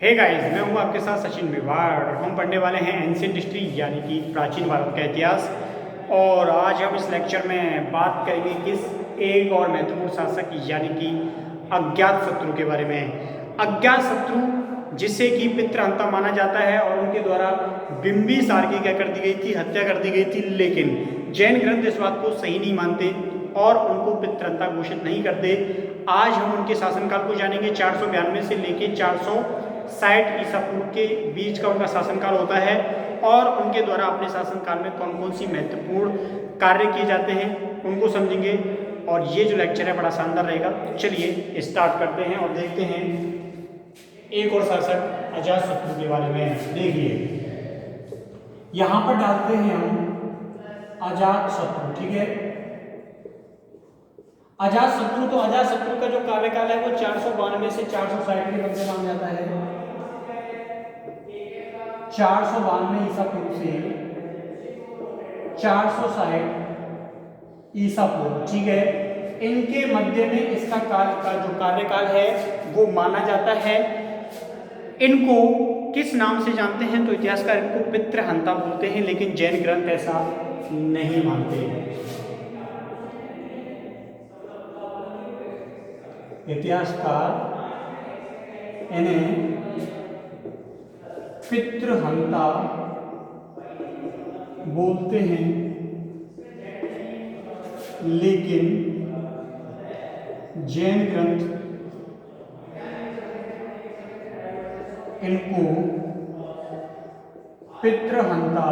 Hey guys, मैं हूं आपके साथ सचिन मेवाड़। हम पढ़ने वाले हैं एंशिएंट हिस्ट्री यानी कि प्राचीन भारत का इतिहास। और आज हम इस लेक्चर में बात करेंगे किस एक और महत्वपूर्ण शासक यानी कि अज्ञातशत्रु के बारे में। अज्ञातशत्रु जिसे कि पितृहंता माना जाता है और उनके द्वारा बिंबिसार की क्या कर दी गई थी, हत्या कर दी गई थी। लेकिन जैन ग्रंथ इस बात को सही नहीं मानते और उनको पितृहंता घोषित नहीं करते। आज हम उनके शासनकाल को जानेंगे। 492 से लेके 460 ईसा पूर्व के बीच का उनका शासनकाल होता है और उनके द्वारा अपने शासनकाल में कौन कौन सी महत्वपूर्ण कार्य किए जाते हैं उनको समझेंगे। और ये जो लेक्चर है बड़ा शानदार रहेगा। चलिए स्टार्ट करते हैं और देखते हैं एक और शासक अजातशत्रु के बारे में। देखिए यहाँ पर डालते हैं हम अजातशत्रु, ठीक है। अजातशत्रु, तो अजातशत्रु का जो कार्यकाल है वो 492 से 460 के मध्य माना जाता है। 492 ईसा पूर्व से 460 ईसा पूर्व, ठीक है। इनके मध्य में इसका काल का जो कार्यकाल है वो माना जाता है। इनको किस नाम से जानते हैं तो इतिहासकार इनको पितृहंता बोलते हैं, लेकिन जैन ग्रंथ ऐसा नहीं मानते। इतिहासकार इन्हें पितृहंता बोलते हैं, लेकिन जैन ग्रंथ इनको पितृहंता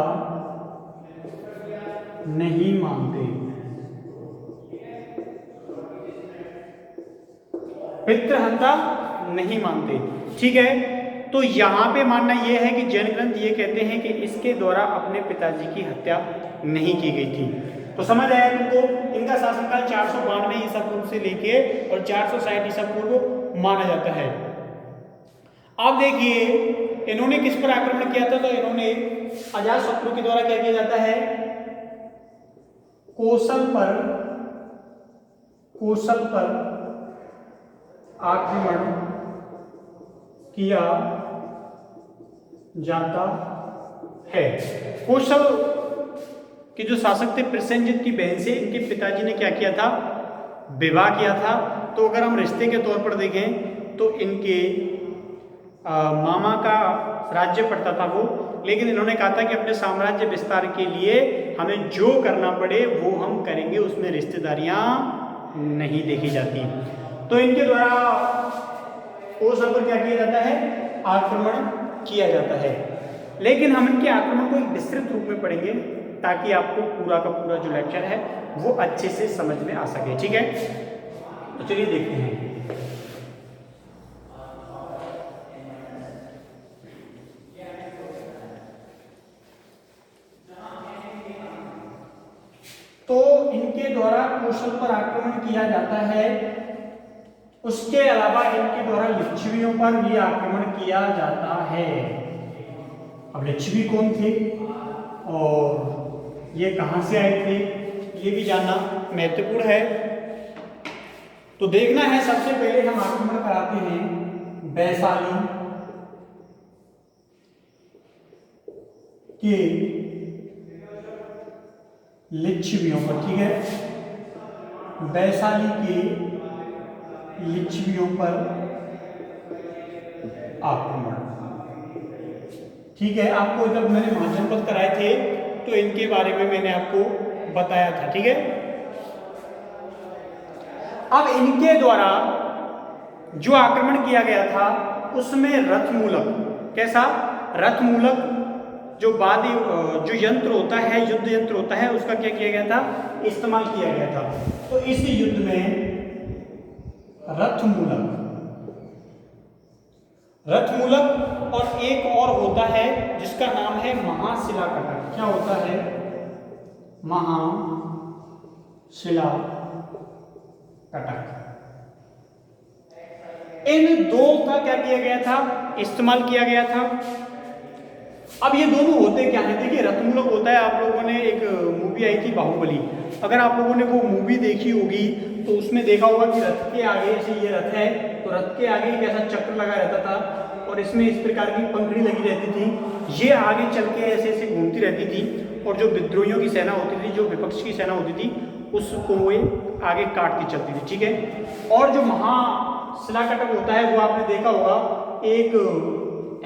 नहीं मानते। पितृहंता नहीं मानते, ठीक है। तो यहाँ पे मानना यह है कि जैन ग्रंथ ये कहते हैं कि इसके द्वारा अपने पिताजी की हत्या नहीं की गई थी। तो समझ आया तुमको। इनका शासनकाल 492 ईसा पूर्व से लेके और 460 ईसा पूर्व माना जाता है। अब देखिए इन्होंने किस पर आक्रमण किया था, तो इन्होंने अजातशत्रु के द्वारा क्या किया जाता है, कौशल पर आक्रमण किया जाता है। कौशल के जो शासक थे प्रसेनजित की बहन से इनके पिताजी ने क्या किया था, विवाह किया था। तो अगर हम रिश्ते के तौर पर देखें तो इनके मामा का राज्य पड़ता था वो, लेकिन इन्होंने कहा था कि अपने साम्राज्य विस्तार के लिए हमें जो करना पड़े वो हम करेंगे, उसमें रिश्तेदारियां नहीं देखी जाती। तो इनके द्वारा कौशल पर क्या किया जाता है, आक्रमण किया जाता है। लेकिन हम इनके आक्रमण को एक विस्तृत रूप में पढ़ेंगे ताकि आपको पूरा का पूरा जो लेक्चर है वो अच्छे से समझ में आ सके, ठीक है। तो चलिए देखते हैं। तो इनके द्वारा कौशल पर आक्रमण किया जाता है। उसके अलावा इनके द्वारा लिच्छवियों पर भी आक्रमण किया जाता है। अब लिच्छवी कौन थे और ये कहां से आए थे ये भी जानना महत्वपूर्ण है। तो देखना है, सबसे पहले हम आक्रमण कराते हैं वैशाली के लिच्छवियों पर, ठीक है। वैशाली के लिच्छवियों पर आक्रमण, ठीक है। आपको जब मैंने महाजनपद कराए थे तो इनके बारे में मैंने आपको बताया था, ठीक है। अब इनके द्वारा जो आक्रमण किया गया था उसमें रथमूलक, कैसा रथमूलक जो वाद्य जो यंत्र होता है, युद्ध यंत्र होता है, उसका क्या किया गया था, इस्तेमाल किया गया था। तो इस युद्ध में रथमूलक और एक और होता है जिसका नाम है महाशिला कटक। क्या होता है, महाशिला कटक। इन दो का क्या किया गया था, इस्तेमाल किया गया था। अब ये दोनों होते क्या हैं, देखिए रथमूलक होता है, आप लोगों ने एक मूवी आई थी बाहुबली, अगर आप लोगों ने वो मूवी देखी होगी तो उसमें देखा होगा कि रथ के आगे, जैसे ये रथ है तो रथ के आगे एक ऐसा चक्र लगा रहता था और इसमें इस प्रकार की पंखड़ी लगी रहती थी, ये आगे चल के ऐसे ऐसे घूमती रहती थी और जो विद्रोहियों की सेना होती थी, जो विपक्ष की सेना होती थी, उसको वो आगे काटती चलती थी, ठीक है। और जो महाशिलाकटक होता है वो आपने देखा होगा, एक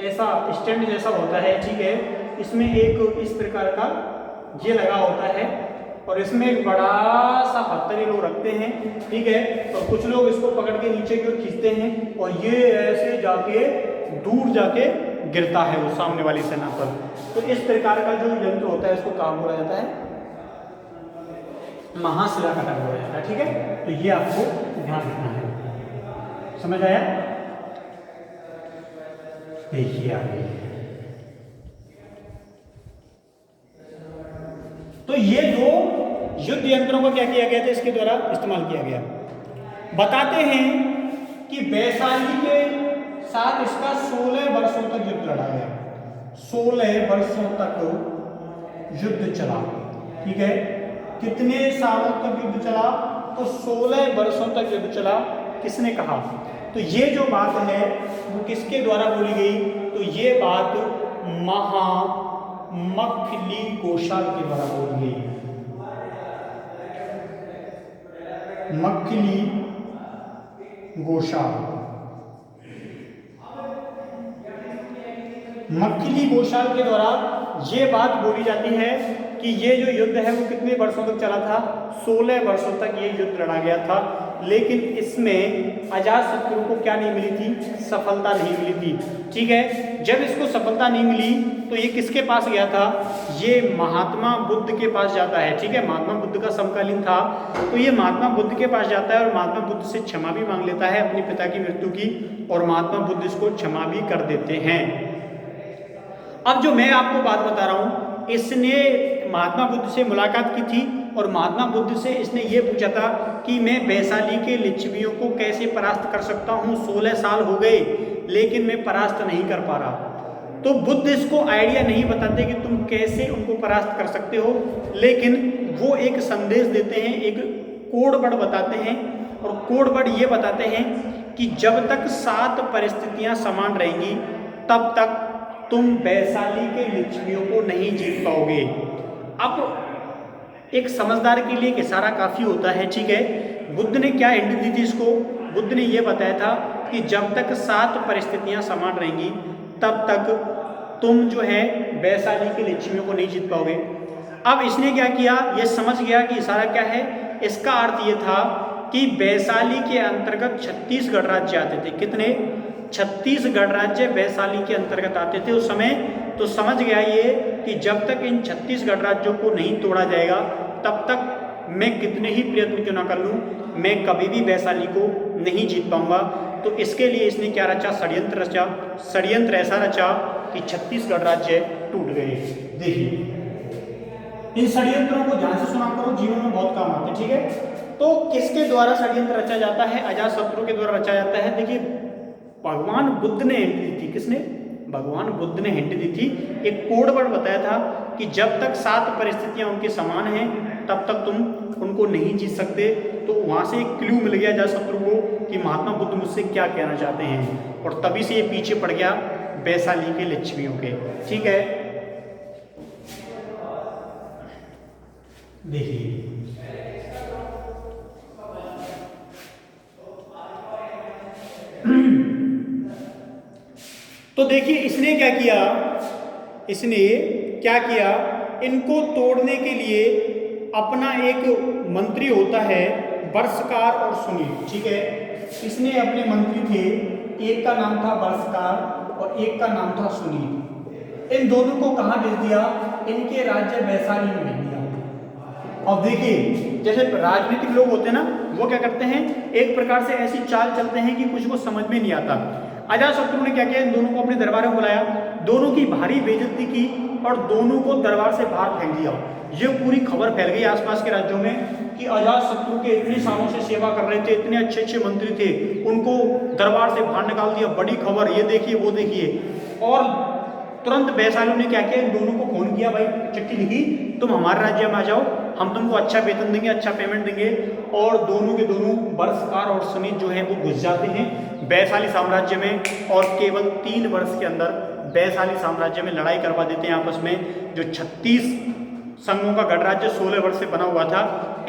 ऐसा स्टैंड जैसा होता है, ठीक है, इसमें एक इस प्रकार का ये लगा होता है और इसमें एक बड़ा सा पत्थर ये लोग रखते हैं, ठीक है, और कुछ लोग इसको पकड़ के नीचे की ओर खींचते हैं और ये ऐसे जाके दूर जाके गिरता है वो सामने वाली सेना पर। तो इस प्रकार का जो यंत्र होता है इसको काम बोला जाता है महाशिलाकटक बोला जाता है, ठीक है। तो ये आपको ध्यान रखना है, समझ आया? देखिए आगे, तो ये दो युद्ध यंत्रों को क्या किया गया था, इसके द्वारा इस्तेमाल किया गया। बताते हैं कि वैशाली के साथ इसका 16 वर्षों तक युद्ध लड़ा गया, 16 वर्षों तक युद्ध चला, ठीक है। कितने सालों तक युद्ध चला? तो 16 वर्षों तक युद्ध चला। किसने कहा? तो ये जो बात है वो किसके द्वारा बोली गई? तो ये बात मखली गोशाल के द्वारा बोली गई। मखली गोशाल, मखली गोशाल के द्वारा ये बात बोली जाती है कि ये जो युद्ध है वो कितने वर्षों तक चला था? 16 वर्षों तक ये युद्ध लड़ा गया था, लेकिन इसमें अजातशत्रु को क्या नहीं मिली थी? सफलता नहीं मिली थी, ठीक है। जब इसको सफलता नहीं मिली तो ये किसके पास गया था? ये महात्मा बुद्ध के पास जाता है, ठीक है, महात्मा बुद्ध का समकालीन था। तो ये महात्मा बुद्ध के पास जाता है और महात्मा बुद्ध से क्षमा भी मांग लेता है अपने पिता की मृत्यु की, और महात्मा बुद्ध इसको क्षमा भी कर देते हैं। अब जो मैं आपको बात बता रहा हूं, इसने महात्मा बुद्ध से मुलाकात की थी और महात्मा बुद्ध से इसने ये पूछा था कि मैं वैशाली के लिच्छवियों को कैसे परास्त कर सकता हूँ, 16 साल हो गए लेकिन मैं परास्त नहीं कर पा रहा। तो बुद्ध इसको आइडिया नहीं बताते कि तुम कैसे उनको परास्त कर सकते हो, लेकिन वो एक संदेश देते हैं, एक कोड वर्ड बताते हैं, और कोड वर्ड ये बताते हैं कि जब तक 7 परिस्थितियां समान रहेंगी तब तक तुम वैशाली के लिच्छवियों को नहीं जीत पाओगे। अब एक समझदार के लिए एक इशारा काफी होता है, ठीक है। बुद्ध ने क्या हिंट दी थी इसको? बुद्ध ने यह बताया था कि जब तक 7 परिस्थितियां समान रहेंगी तब तक तुम जो है वैशाली के लिच्छवियों को नहीं जीत पाओगे। अब इसने क्या किया, ये समझ गया कि इशारा क्या है। इसका अर्थ ये था कि वैशाली के अंतर्गत 36 गणराज्य आते थे। कितने? 36 गणराज्य वैशाली के अंतर्गत आते थे उस समय। तो समझ गया ये कि जब तक इन 36 गणराज्यों को नहीं तोड़ा जाएगा तब तक मैं कितने ही प्रयत्न क्यों ना कर लूँ, मैं कभी भी वैशाली को नहीं जीत पाऊंगा। तो इसके लिए इसने क्या रचा? षड्यंत्र रचा। षड्यंत्र ऐसा रचा कि 36 गणराज्य टूट गए। देखिए, इन षड्यंत्रों को ध्यान से सुना करो, जीवन में बहुत काम आते हैं, ठीक है। तो किसके द्वारा षड्यंत्र रचा जाता है? अजातशत्रु के द्वारा रचा जाता है। देखिए, भगवान बुद्ध ने हिंट दी थी। किसने? भगवान बुद्ध ने हिंट दी थी, एक कोड वर्ड बताया था कि जब तक 7 परिस्थितियां उनके समान हैं तब तक तुम उनको नहीं जीत सकते। तो वहां से एक क्लू मिल गया अजातशत्रु को कि महात्मा बुद्ध मुझसे क्या कहना चाहते हैं, और तभी से ये पीछे पड़ गया वैशाली के लिच्छवियों के, ठीक है। देखिए, तो देखिए इसने क्या किया, इनको तोड़ने के लिए अपना एक मंत्री होता है वर्षकार और सुनील, ठीक है। इसने अपने मंत्री थे, एक का नाम था वर्षकार और एक का नाम था सुनील। इन दोनों को कहाँ भेज दिया? इनके राज्य वैशाली में भेज दिया। अब देखिए, जैसे राजनीतिक लोग होते हैं ना, वो क्या करते हैं, एक प्रकार से ऐसी चाल चलते हैं कि कुछ को समझ में नहीं आता। अजातशत्रु ने क्या किया, इन दोनों को अपने दरबार में बुलाया, दोनों की भारी बेइज्जती की और दोनों को दरबार से बाहर फेंक दिया। ये पूरी खबर फैल गई आसपास के राज्यों में कि अजातशत्रु के इतने सालों से सेवा कर रहे थे, इतने अच्छे अच्छे मंत्री थे, उनको दरबार से बाहर निकाल दिया। बड़ी खबर, ये देखिए वो देखिए। और तुरंत वैशालियों ने क्या किया, इन दोनों को फोन किया, भाई चिट्ठी लिखी, तुम हमारे राज्य में आ जाओ, हम तुमको अच्छा वेतन देंगे, अच्छा पेमेंट देंगे। और दोनों के दोनों बरसकार और सुनीत जो है वो घुस जाते हैं वैशाली साम्राज्य में, और केवल 3 वर्ष के अंदर वैशाली साम्राज्य में लड़ाई करवा देते हैं आपस में। जो 36 संघों का गणराज्य 16 वर्ष से बना हुआ था,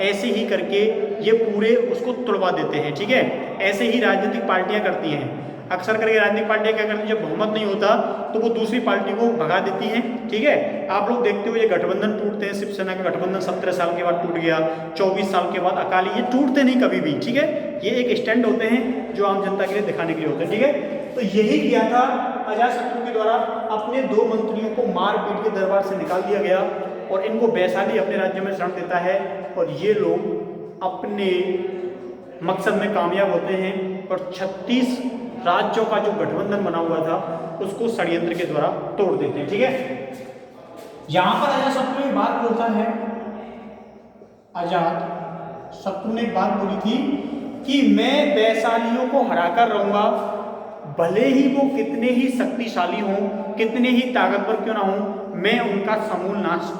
ऐसे ही करके ये पूरे उसको तुड़वा देते हैं। ठीक है, ऐसे ही राजनीतिक पार्टियां करती हैं, अक्सर करके राजनीतिक पार्टियां क्या करती हैं, जब बहुमत नहीं होता तो वो दूसरी पार्टी को भगा देती हैं। ठीक है, आप लोग देखते हो ये गठबंधन टूटते हैं, शिवसेना का गठबंधन 17 साल के बाद टूट गया, 24 साल के बाद अकाली, ये टूटते नहीं कभी भी। ठीक है, ये एक स्टैंड होते हैं जो आम जनता के लिए दिखाने के लिए होते हैं। ठीक है, तो यही किया था अजातशत्रु के द्वारा, अपने 2 मंत्रियों को मार पीट के दरबार से निकाल दिया गया और इनको वैशाली अपने राज्य में शरण देता है, और ये लोग अपने मकसद में कामयाब होते हैं और 36 राज्यों का जो गठबंधन बना हुआ था उसको षड्यंत्र के द्वारा तोड़ देते हैं। ठीक है, यहां पर अजातशत्रु एक बात बोलता है, अजातशत्रु ने एक बात बोली थी कि मैं वैशालियों को हराकर रहूंगा, भले ही वो कितने ही शक्तिशाली हों, कितने ही ताकतवर क्यों ना हों, मैं उनका समूल नाश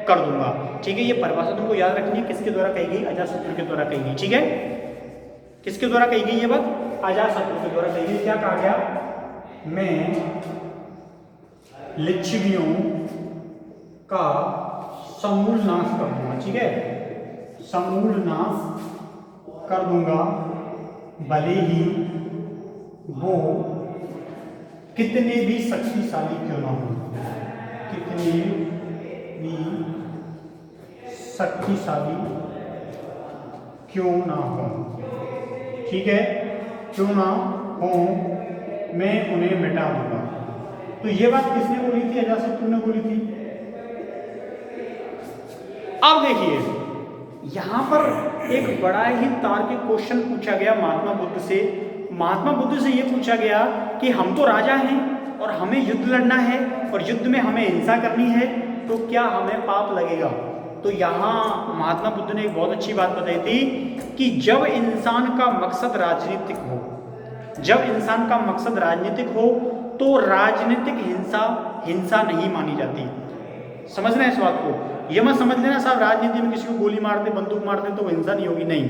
कर दूंगा। ठीक है, ये परिभाषा तुमको याद रखनी है, किसके द्वारा कही गई, अजातशत्रु के द्वारा कही गई। ठीक है, किसके द्वारा कही गई ये बात, अजातशत्रु के द्वारा कही गई। क्या कहा गया, मैं लिच्छवियों का समूल नाश कर दूंगा। ठीक है, समूल नाश कर दूंगा, भले ही वो कितने भी शक्तिशाली क्यों ना हो, कितने भी शक्तिशाली क्यों ना हो। ठीक है, क्यों ना हो, मैं उन्हें मिटा दूंगा। तो ये बात किसने बोली थी, अजातशत्रु ने बोली थी। अब देखिए यहां पर एक बड़ा ही तार्किक क्वेश्चन पूछा गया महात्मा बुद्ध से। महात्मा बुद्ध से यह पूछा गया कि हम तो राजा हैं और हमें युद्ध लड़ना है और युद्ध में हमें हिंसा करनी है, तो क्या हमें पाप लगेगा। तो यहाँ महात्मा बुद्ध ने एक बहुत अच्छी बात बताई थी कि जब इंसान का मकसद राजनीतिक हो, जब इंसान का मकसद राजनीतिक हो तो राजनीतिक हिंसा नहीं मानी जाती। समझना है इस बात को, ये मत समझ लेना साहब राजनीति में किसी को गोली मार दे, बंदूक मार दे तो हिंसा नहीं होगी, नहीं।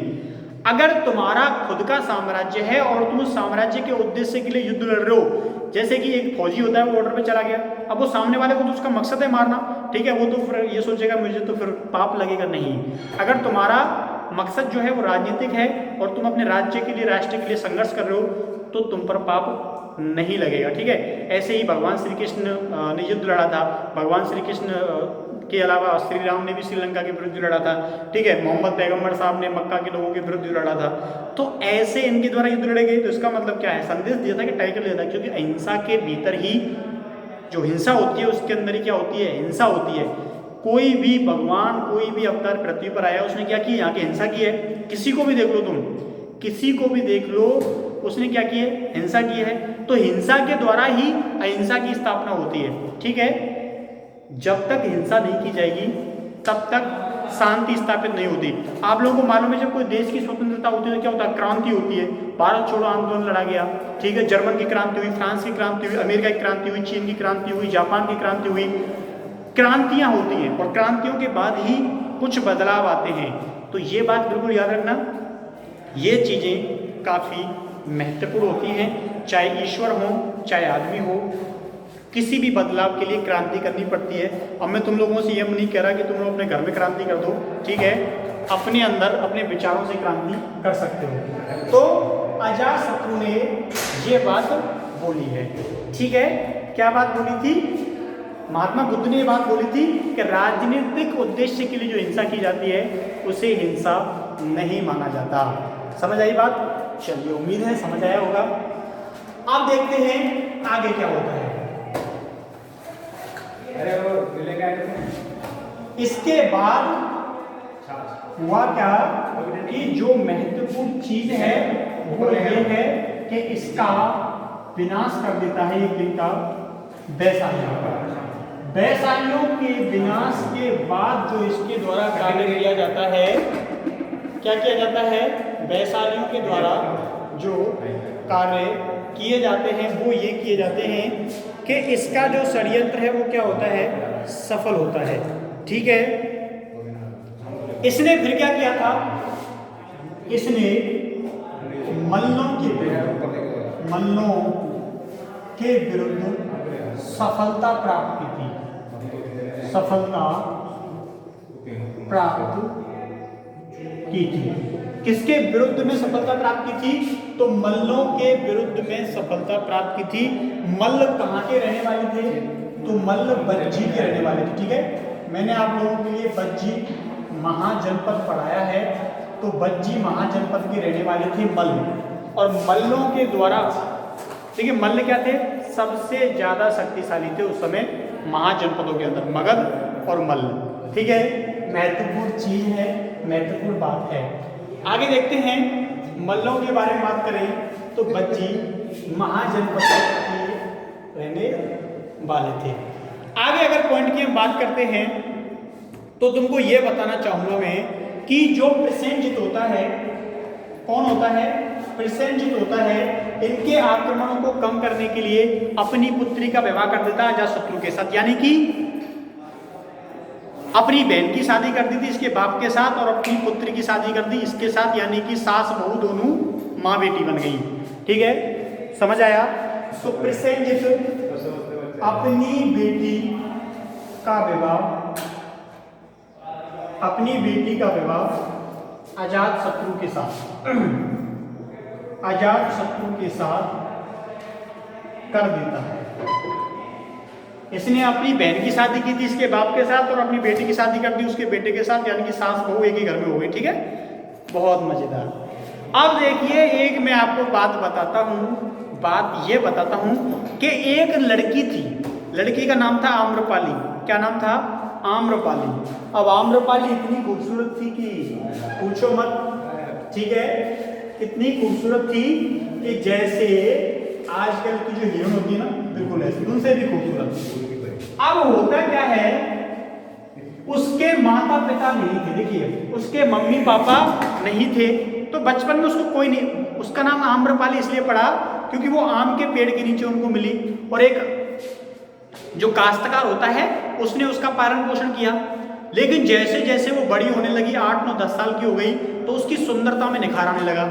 अगर तुम्हारा खुद का साम्राज्य है और तुम उस साम्राज्य के उद्देश्य के लिए युद्ध लड़ रहे हो, जैसे कि एक फौजी होता है वो बॉर्डर पे चला गया, अब वो सामने वाले को तो उसका मकसद है मारना, ठीक है, वो तो फिर ये सोचेगा मुझे तो फिर पाप लगेगा, नहीं। अगर तुम्हारा मकसद जो है वो राजनीतिक है और तुम अपने राज्य के लिए, राष्ट्र के लिए संघर्ष कर रहे हो, तो तुम पर पाप नहीं लगेगा। ठीक है, ऐसे ही भगवान श्री कृष्ण ने युद्ध लड़ा था, भगवान श्री कृष्ण के अलावा श्री राम ने भी श्रीलंका के विरुद्ध लड़ा था। ठीक है, मोहम्मद पैगंबर साहब ने मक्का के लोगों के विरुद्ध लड़ा था। तो ऐसे इनके द्वारा युद्ध लड़े गए, तो इसका मतलब क्या है, संदेश दिया था कि टाइगर दिया था, क्योंकि अहिंसा के भीतर ही जो हिंसा होती है उसके अंदर ही क्या होती है, हिंसा होती है। कोई भी भगवान, कोई भी अवतार पृथ्वी पर आया, उसने क्या किया, यहाँ की हिंसा की है। किसी को भी देख लो तुम, किसी को भी देख लो, उसने क्या की है, हिंसा की है। तो हिंसा के द्वारा ही अहिंसा की स्थापना होती है। ठीक है, जब तक हिंसा नहीं की जाएगी तब तक शांति स्थापित नहीं होती। आप लोगों को मालूम है जब कोई देश की स्वतंत्रता होती है तो क्या होता है, क्रांति होती है। भारत छोड़ो आंदोलन लड़ा गया, ठीक है, जर्मन की क्रांति हुई, फ्रांस की क्रांति हुई, अमेरिका की क्रांति हुई, चीन की क्रांति हुई, जापान की क्रांति हुई। क्रांतियां होती हैं और क्रांतियों के बाद ही कुछ बदलाव आते हैं। तो ये बात बिल्कुल याद रखना, ये चीज़ें काफ़ी महत्वपूर्ण होती हैं। चाहे ईश्वर हो, चाहे आदमी हो, किसी भी बदलाव के लिए क्रांति करनी पड़ती है। अब मैं तुम लोगों से ये नहीं कह रहा कि तुम लोग अपने घर में क्रांति कर दो, ठीक है, अपने अंदर अपने विचारों से क्रांति कर सकते हो। तो अजातशत्रु ने ये बात बोली है, ठीक है। क्या बात बोली थी, महात्मा बुद्ध ने ये बात बोली थी कि राजनीतिक उद्देश्य के लिए जो हिंसा की जाती है उसे हिंसा नहीं माना जाता। समझ आई बात? चलिए, उम्मीद है समझ आया होगा। अब देखते हैं आगे क्या होता है। इसके बाद हुआ क्या कि जो महत्वपूर्ण चीज है वो ये है कि इसका विनाश कर देता है एक दिन का वैशालियों का। वैशालियों के विनाश के बाद जो इसके द्वारा कार्य किया जाता है, क्या किया जाता है, वैशालियों के द्वारा जो कार्य किए जाते हैं वो ये किए जाते हैं कि इसका जो षड्यंत्र है वो क्या होता है, सफल होता है। ठीक है, इसने फिर क्या किया था, इसने मल्लों के विरुद्ध सफलता प्राप्त की थी, सफलता प्राप्त की थी। किसके विरुद्ध में सफलता प्राप्त की थी, तो मल्लों के विरुद्ध में सफलता प्राप्त की थी। मल्ल कहाँ के रहने वाले थे, तो मल्ल बज्जी के रहने वाले थे। ठीक है, मैंने आप लोगों के लिए बज्जी महाजनपद पढ़ाया है, तो बज्जी महाजनपद के रहने वाले थे मल्ल। और मल्लों के द्वारा, देखिए मल्ल क्या थे, सबसे ज्यादा शक्तिशाली थे उस समय महाजनपदों के अंदर, मगध और मल्ल। ठीक है, महत्वपूर्ण चीज है, महत्वपूर्ण बात है। आगे देखते हैं, मल्लों के बारे में बात करें तो बज्जी महाजनपद के रहने वाले थे। आगे अगर पॉइंट की हम बात करते हैं तो तुमको ये बताना चाहूंगा मैं कि जो प्रसेनजित होता है, कौन होता है, प्रसेनजित होता है, इनके आक्रमणों को कम करने के लिए अपनी पुत्री का विवाह कर देता अजातशत्रु के साथ, यानी कि अपनी बहन की शादी कर दी थी इसके बाप के साथ और अपनी पुत्री की शादी कर दी इसके साथ, यानी कि सास बहू दोनों माँ बेटी बन गई। ठीक है, समझ आया। तो प्रसेनजित अपनी बेटी का विवाह अजातशत्रु के साथ कर देता है। इसने अपनी बहन की शादी की थी इसके बाप के साथ और अपनी बेटी की शादी कर दी उसके बेटे के साथ, यानी कि सास बहू एक ही घर में हो गई। ठीक है, बहुत मजेदार। अब देखिए, एक मैं आपको बात ये बताता हूं कि एक लड़की थी, लड़की का नाम था आम्रपाली। क्या नाम था, आम्रपाली। अब आम्रपाली इतनी खूबसूरत थी कि पूछो मत। ठीक है, इतनी खूबसूरत थी कि जैसे आजकल की जो हीरोइन होती है ना, बिल्कुल ऐसी, उनसे भी खूबसूरत। अब होता क्या है, उसके माता पिता नहीं थे। देखिए, उसके मम्मी पापा नहीं थे, तो बचपन में उसको कोई नहीं, उसका नाम आम्रपाली इसलिए पड़ा क्योंकि वो आम के पेड़ के नीचे उनको मिली और एक जो काश्तकार होता है उसने उसका पालन पोषण किया। लेकिन जैसे जैसे वो बड़ी होने लगी, 8, 9, 10 साल की हो गई, तो उसकी सुंदरता में निखार आने लगा।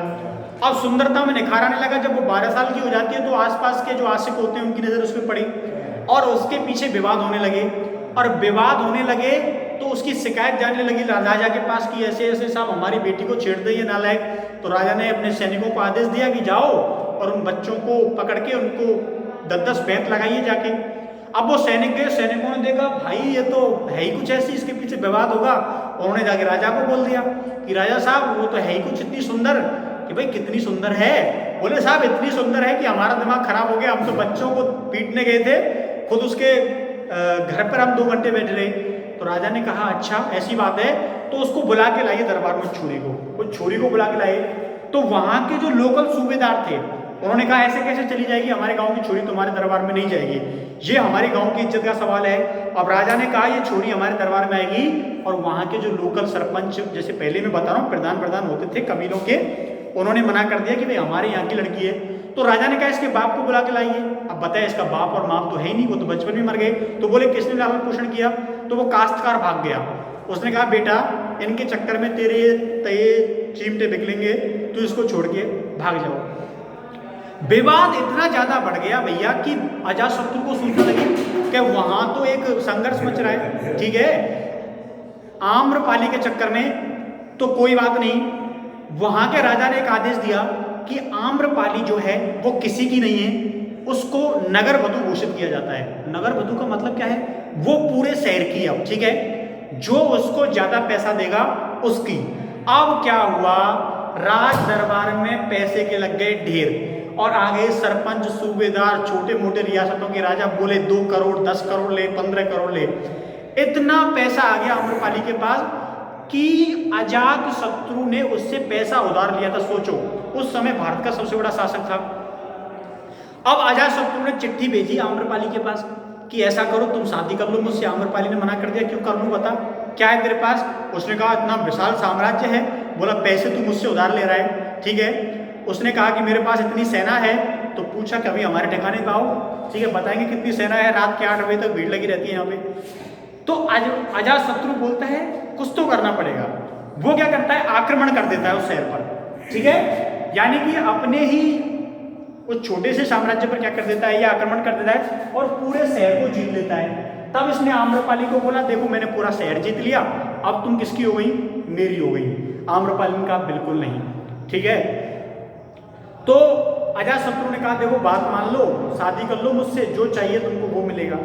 अब सुंदरता में निखार आने लगा, जब वो 12 साल की हो जाती है तो आसपास के जो आशिक होते हैं उनकी नजर उस पर पड़ी और उसके पीछे विवाद होने लगे। और विवाद होने लगे तो उसकी शिकायत जाने लगी राजा के पास कि ऐसे ऐसे साहब हमारी बेटी को छेड़ दे ये नालायक। तो राजा ने अपने सैनिकों को आदेश दिया कि जाओ और उन बच्चों को पकड़ के उनको 10-10 बेंत लगाइए जाके। अब वो सैनिक गए, सैनिकों ने देखा भाई ये तो है ही कुछ ऐसी, इसके पीछे विवाद होगा। उन्होंने जाके राजा को बोल दिया कि राजा साहब वो तो है ही कुछ इतनी सुंदर। कि भाई कितनी सुंदर है? बोले साहब इतनी सुंदर है कि हमारा दिमाग खराब हो गया, हम तो बच्चों को पीटने गए थे, खुद उसके घर पर हम 2 घंटे बैठे रहे। तो राजा ने कहा अच्छा ऐसी बात है, तो उसको बुला के लाइए दरबार में छुरी को। वो छुरी को बुला के लाए, तो वहां के जो लोकल सूबेदार थे उन्होंने कहा ऐसे कैसे चली जाएगी, हमारे गांव की छोरी तुम्हारे दरबार में नहीं जाएगी, ये हमारे गांव की इज्जत का सवाल है। अब राजा ने कहा ये छोरी हमारे दरबार में आएगी। और वहां के जो लोकल सरपंच, जैसे पहले मैं बता रहा हूँ प्रधान होते थे कबीलों के, उन्होंने मना कर दिया कि भाई हमारे यहाँ की लड़की है। तो राजा ने कहा इसके बाप को बुला के लाइए। अब बताया इसका बाप और माँ तो है ही नहीं, वो तो बचपन में मर गए। तो बोले किसने लालन पोषण किया? तो वो काश्तकार भाग गया। उसने कहा बेटा इनके चक्कर में तेरे तये चिमटे निकलेंगे, तू इसको छोड़ के भाग जाओ। विवाद इतना ज्यादा बढ़ गया भैया कि अजातशत्रु को सूचना लगी कि वहां तो एक संघर्ष मच रहा है। ठीक है, आम्रपाली के चक्कर में तो कोई बात नहीं, वहां के राजा ने एक आदेश दिया कि आम्रपाली जो है वो किसी की नहीं है, उसको नगर वधु घोषित किया जाता है। नगर वधु का मतलब क्या है? वो पूरे शहर की। अब ठीक है, जो उसको ज्यादा पैसा देगा उसकी। अब क्या हुआ, राज दरबार में पैसे के लग गए ढेर और आगे सरपंच सूबेदार छोटे मोटे रियासतों के राजा बोले 2 करोड़ 10 करोड़ ले, 15 करोड़ ले। इतना पैसा आ गया आम्रपाली के पास कि अजातशत्रु ने उससे पैसा उधार लिया था। सोचो उस समय भारत का सबसे बड़ा शासक था। अब अजातशत्रु ने चिट्ठी भेजी आम्रपाली के पास कि ऐसा करो तुम शादी कर लो मुझसे। आम्रपाली ने मना कर दिया, क्यों कर लूं बता, क्या है तेरे पास? उसने कहा इतना विशाल साम्राज्य है। बोला पैसे तू मुझसे उधार ले रहा है, ठीक है। उसने कहा कि मेरे पास इतनी सेना है तो पूछा कि अभी हमारे ठिकाने पे आओ, ठीक है, बताएंगे कितनी सेना है। रात के 8 बजे तक भीड़ लगी रहती है यहाँ पे। तो अजातशत्रु बोलता है कुछ तो करना पड़ेगा। वो क्या करता है, आक्रमण कर देता है उस शहर पर, ठीक है, यानी कि अपने ही उस छोटे से साम्राज्य पर क्या कर देता है, ये आक्रमण कर देता है और पूरे शहर को जीत लेता है। तब इसने आम्रपाली को बोला देखो मैंने पूरा शहर जीत लिया, अब तुम किसकी हो गई, मेरी हो गई। आम्रपाली ने कहा बिल्कुल नहीं, ठीक है। तो अजातशत्रु ने कहा देखो बात मान लो, शादी कर लो मुझसे, जो चाहिए तुमको वो मिलेगा।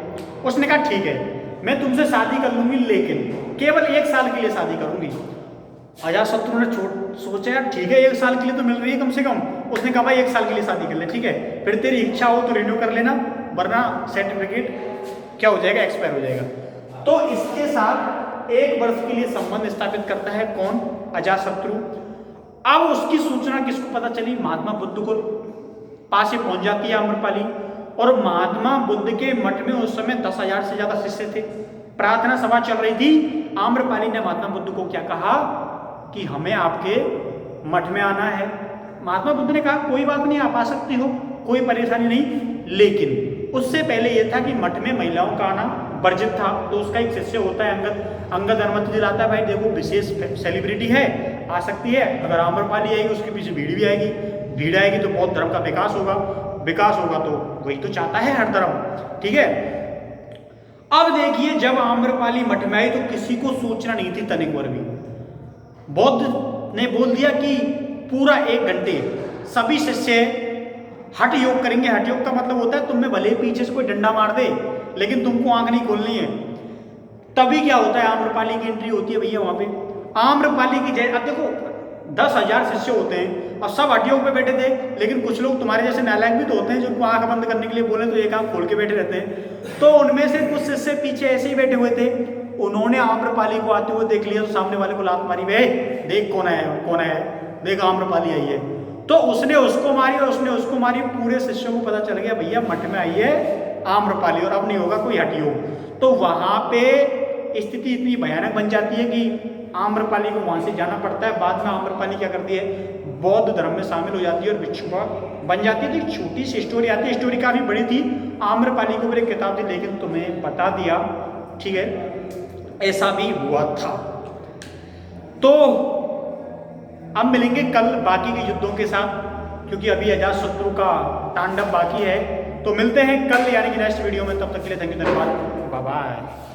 उसने कहा ठीक है मैं तुमसे शादी कर लूंगी, लेकिन केवल 1 साल के लिए शादी करूंगी। अजातशत्रु ने सोचा यार ठीक है 1 साल के लिए तो मिल रही है कम से कम। उसने कहा भाई 1 साल के लिए शादी कर ले, ठीक है, फिर तेरी इच्छा हो तो रिन्यू कर लेना, वरना सर्टिफिकेट क्या हो जाएगा, एक्सपायर हो जाएगा। तो इसके साथ 1 वर्ष के लिए संबंध स्थापित करता है कौन, अजातशत्रु। अब उसकी सूचना किसको पता चली, महात्मा बुद्ध को पास पहुंच जाती है आम्रपाली। और महात्मा बुद्ध के मठ में उस समय 10,000 से ज्यादा शिष्य थे, प्रार्थना सभा चल रही थी। आम्रपाली ने महात्मा बुद्ध को क्या कहा कि हमें आपके मठ में आना है। महात्मा बुद्ध ने कहा कोई बात नहीं, आप आ सकती हो, कोई परेशानी नहीं, लेकिन उससे पहले यह था कि मठ में महिलाओं का आना वर्जित था। तो उसका एक शिष्य होता है अंगद अनुमति दिलाता है, भाई देखो विशेष सेलिब्रिटी है, आ सकती है। अगर आम्रपाली आएगी उसके पीछे भीड़ भी आएगी, भीड़ आएगी तो बौद्ध धर्म का विकास होगा, विकास होगा तो वही तो चाहता है हर धर्म, ठीक है। अब देखिए जब आम्रपाली मठ में आई तो किसी को सूचना नहीं थी तनिक भर भी। बौद्ध ने बोल दिया कि पूरा 1 घंटे सभी शिष्य हठ योग करेंगे। हठ योग का मतलब होता है तुम में भले ही पीछे से कोई डंडा मार दे लेकिन तुमको आंख नहीं खोलनी है। तभी क्या होता है, आम्रपाली की एंट्री होती है भैया वहां पे। आम्रपाली की जय, अब देखो 10,000 शिष्य होते हैं और सब हठ योग पे बैठे थे, लेकिन कुछ लोग तुम्हारे जैसे नालायक भी तो होते हैं जिनको आंख बंद करने के लिए बोले तो एक आंख खोल के बैठे रहते हैं। तो उनमें से कुछ शिष्य पीछे ऐसे ही बैठे हुए थे, उन्होंने आम्रपाली को आते हुए देख लिया तो सामने वाले को लात मारी, वे देख कौन है, देख आम्रपाली आई है। तो उसने उसको मारी और उसने उसको मारी, पूरे शिष्यों को पता चल गया भैया मठ में आई है आम्रपाली और अब नहीं होगा कोई हठ योग। तो वहां पे स्थिति इतनी भयानक बन जाती है कि आम्रपाली को वहां से जाना पड़ता है। बाद में आम्रपाली क्या करती है, बौद्ध धर्म में शामिल हो जाती है और भिक्षुका बन जाती है। तो एक छोटी सी स्टोरी आती है, स्टोरी काफी बड़ी थी, आम्रपाली के ऊपर एक किताब थी, लेकिन तुम्हें बता दिया, ठीक है, ऐसा भी हुआ था। तो अब मिलेंगे कल बाकी के युद्धों के साथ, क्योंकि अभी अजातशत्रु का तांडव बाकी है। तो मिलते हैं कल यानी कि नेक्स्ट वीडियो में, तब तक के लिए थैंक यू, धन्यवाद, बाय बाय।